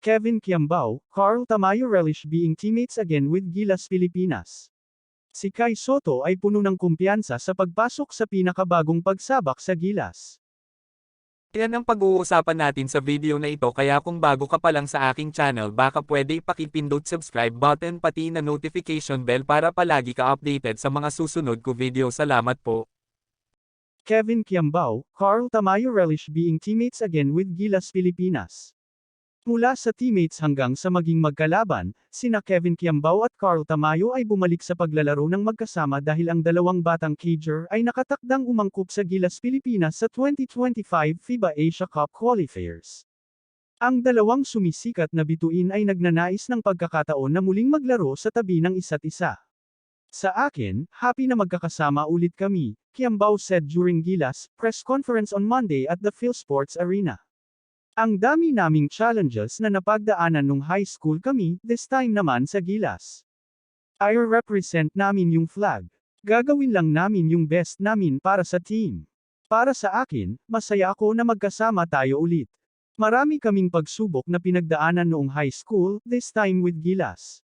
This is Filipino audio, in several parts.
Kevin Kiambao, Carl Tamayo relish being teammates again with Gilas Pilipinas. Si Kai Soto ay puno ng kumpiyansa sa pagpasok sa pinakabagong pagsabak sa Gilas. Yan ang pag-uusapan natin sa video na ito, kaya kung bago ka pa lang sa aking channel baka pwede ipakipindot subscribe button pati na notification bell para palagi ka updated sa mga susunod ko video. Salamat po. Kevin Kiambao, Carl Tamayo relish being teammates again with Gilas Pilipinas. Mula sa teammates hanggang sa maging magkalaban, sina Kevin Kiambao at Carl Tamayo ay bumalik sa paglalaro ng magkasama dahil ang dalawang batang Cager ay nakatakdang umangkop sa Gilas Pilipinas sa 2025 FIBA Asia Cup qualifiers. Ang dalawang sumisikat na bituin ay nagnanais ng pagkakataon na muling maglaro sa tabi ng isa't isa. Sa akin, happy na magkakasama ulit kami, Kiambao said during Gilas press conference on Monday at the PhilSports Arena. Ang dami naming challenges na napagdaanan nung high school kami, this time naman sa Gilas. I represent namin yung flag. Gagawin lang namin yung best namin para sa team. Para sa akin, masaya ako na magkasama tayo ulit. Marami kaming pagsubok na pinagdaanan noong high school, this time with Gilas.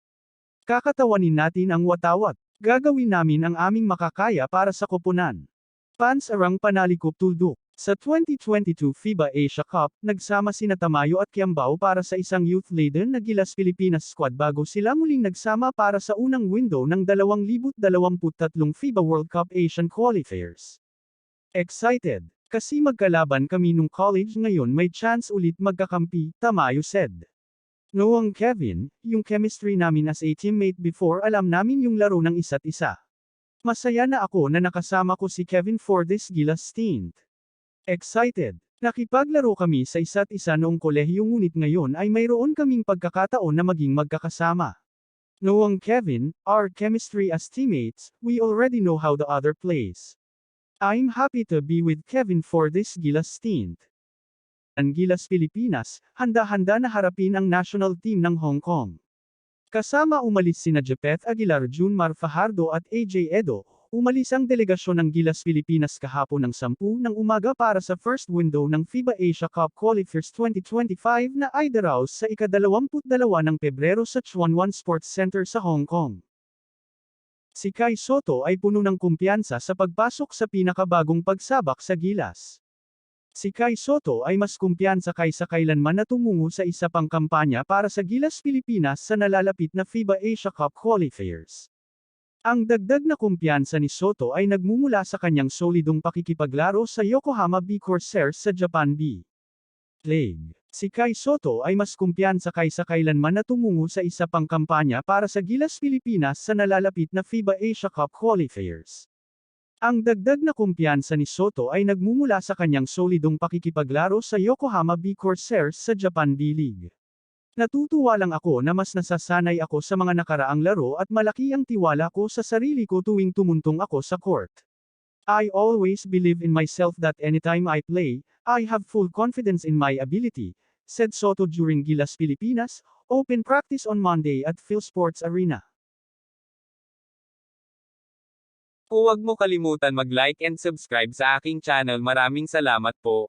Kakatawanin natin ang watawat. Gagawin namin ang aming makakaya para sa koponan. Fans arang panalikop tuldok. Sa 2022 FIBA Asia Cup, nagsama sina Tamayo at Kiambao para sa isang youth-laden na Gilas Pilipinas squad bago sila muling nagsama para sa unang window ng 2023 FIBA World Cup Asian Qualifiers. Excited! Kasi magkalaban kami nung college, ngayon may chance ulit magkakampi, Tamayo said. Noong Kevin, yung chemistry namin as a teammate before, alam namin yung laro ng isa't isa. Masaya na ako na nakasama ko si Kevin for this Gilas stint. Excited! Nakipaglaro kami sa isa't isa noong kolehiyo, ngunit ngayon ay mayroon kaming pagkakataon na maging magkakasama. Noong Kevin, our chemistry as teammates, we already know how the other plays. I'm happy to be with Kevin for this Gilas stint. Ang Gilas Pilipinas, handa-handa na harapin ang national team ng Hong Kong. Kasama umalis sina Jepeth Aguilar, Junmar Fajardo at AJ Edo. Umalis ang delegasyon ng Gilas Pilipinas kahapon ng 10 ng umaga para sa first window ng FIBA Asia Cup Qualifiers 2025 na idaraos sa ika-22 ng Pebrero sa Chuanwan Sports Center sa Hong Kong. Si Kai Soto ay puno ng kumpiyansa sa pagpasok sa pinakabagong pagsabak sa Gilas. Si Kai Soto ay mas kumpiyansa kaysa kailanman na tumungo sa isa pang kampanya para sa Gilas Pilipinas sa nalalapit na FIBA Asia Cup Qualifiers. Ang dagdag na kumpiyansa ni Soto ay nagmumula sa kanyang solidong pakikipaglaro sa Yokohama B Corsairs sa Japan B League. Si Kai Soto ay mas kumpiyansa kaysa kailanman na tumungo sa isa pang kampanya para sa Gilas Pilipinas sa nalalapit na FIBA Asia Cup Qualifiers. Ang dagdag na kumpiyansa ni Soto ay nagmumula sa kanyang solidong pakikipaglaro sa Yokohama B Corsairs sa Japan B League. Natutuwa lang ako na mas nasasanay ako sa mga nakaraang laro at malaki ang tiwala ko sa sarili ko tuwing tumuntong ako sa court. I always believe in myself that anytime I play, I have full confidence in my ability, said Soto during Gilas Pilipinas Open practice on Monday at PhilSports Arena. Huwag mo kalimutan mag-like and subscribe sa aking channel. Maraming salamat po.